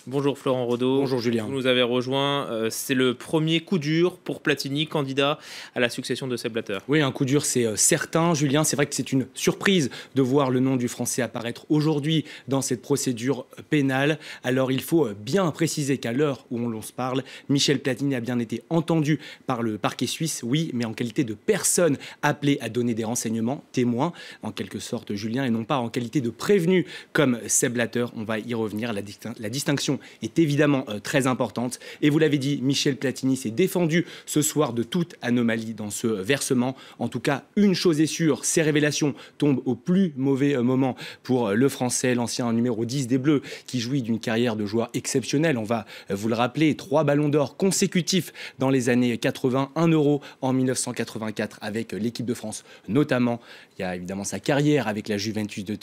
Bonjour Florent Rodeau. Bonjour Julien. Vous nous avez rejoint. C'est le premier coup dur pour Platini, candidat à la succession de Sepp Blatter. Oui, un coup dur, c'est certain, Julien. C'est vrai que c'est une surprise de voir le nom du Français apparaître aujourd'hui dans cette procédure pénale. Alors, il faut bien préciser qu'à l'heure où on se parle, Michel Platini a bien été entendu par le parquet suisse, oui, mais en qualité de personne appelée à donner des renseignements, témoin, en quelque sorte, Julien, et non pas en qualité de prévenu comme Sepp Blatter. On va y revenir. La distinction est évidemment très importante. Et vous l'avez dit, Michel Platini s'est défendu ce soir de toute anomalie dans ce versement. En tout cas, une chose est sûre, ces révélations tombent au plus mauvais moment pour le Français, l'ancien numéro 10 des Bleus, qui jouit d'une carrière de joueur exceptionnelle. On va vous le rappeler, 3 ballons d'or consécutifs dans les années 80, 1 euro en 1984 avec l'équipe de France notamment. Il y a évidemment sa carrière avec la Juventus de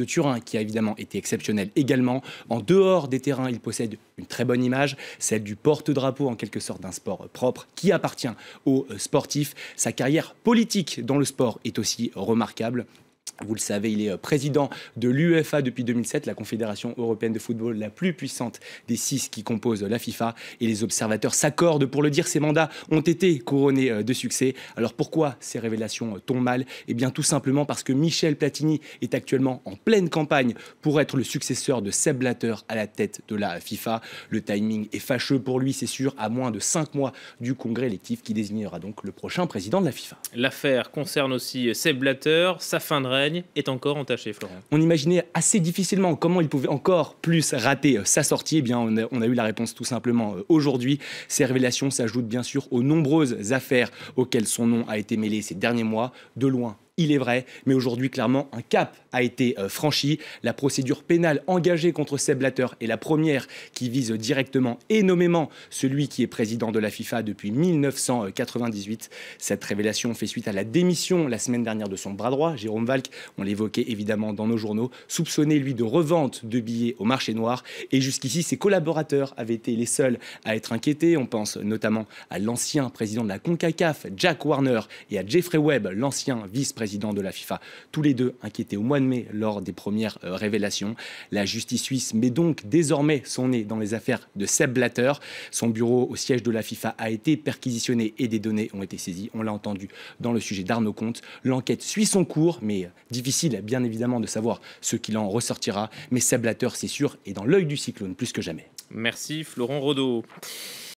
Turin qui a évidemment été exceptionnelle également. En dehors des terrains, il possède une très bonne image, celle du porte-drapeau en quelque sorte d'un sport propre qui appartient aux sportifs. Sa carrière politique dans le sport est aussi remarquable. Vous le savez, il est président de l'UEFA depuis 2007, la Confédération européenne de football la plus puissante des 6 qui composent la FIFA. Et les observateurs s'accordent pour le dire, ces mandats ont été couronnés de succès. Alors pourquoi ces révélations tombent mal? Eh bien tout simplement parce que Michel Platini est actuellement en pleine campagne pour être le successeur de Sepp Blatter à la tête de la FIFA. Le timing est fâcheux pour lui, c'est sûr, à moins de 5 mois du congrès électif qui désignera donc le prochain président de la FIFA. L'affaire concerne aussi Sepp Blatter. Sa fin de règne est encore entachée, Florent. On imaginait assez difficilement comment il pouvait encore plus rater sa sortie. Eh bien, on a eu la réponse tout simplement aujourd'hui. Ces révélations s'ajoutent bien sûr aux nombreuses affaires auxquelles son nom a été mêlé ces derniers mois. De loin, il est vrai, mais aujourd'hui, clairement, un cap a été franchi. La procédure pénale engagée contre Sepp Blatter est la première qui vise directement et nommément celui qui est président de la FIFA depuis 1998. Cette révélation fait suite à la démission la semaine dernière de son bras droit, Jérôme Valcke. On l'évoquait évidemment dans nos journaux, soupçonné lui de revente de billets au marché noir. Et jusqu'ici, ses collaborateurs avaient été les seuls à être inquiétés. On pense notamment à l'ancien président de la CONCACAF, Jack Warner, et à Jeffrey Webb, l'ancien vice-président de la FIFA. Tous les deux inquiétés au mois de mai lors des premières révélations. La justice suisse met donc désormais son nez dans les affaires de Sepp Blatter. Son bureau au siège de la FIFA a été perquisitionné et des données ont été saisies. On l'a entendu dans le sujet d'Arnaud Comte. L'enquête suit son cours, mais difficile bien évidemment de savoir ce qu'il en ressortira. Mais Sepp Blatter, c'est sûr, est dans l'œil du cyclone plus que jamais. Merci Florent Rodeau.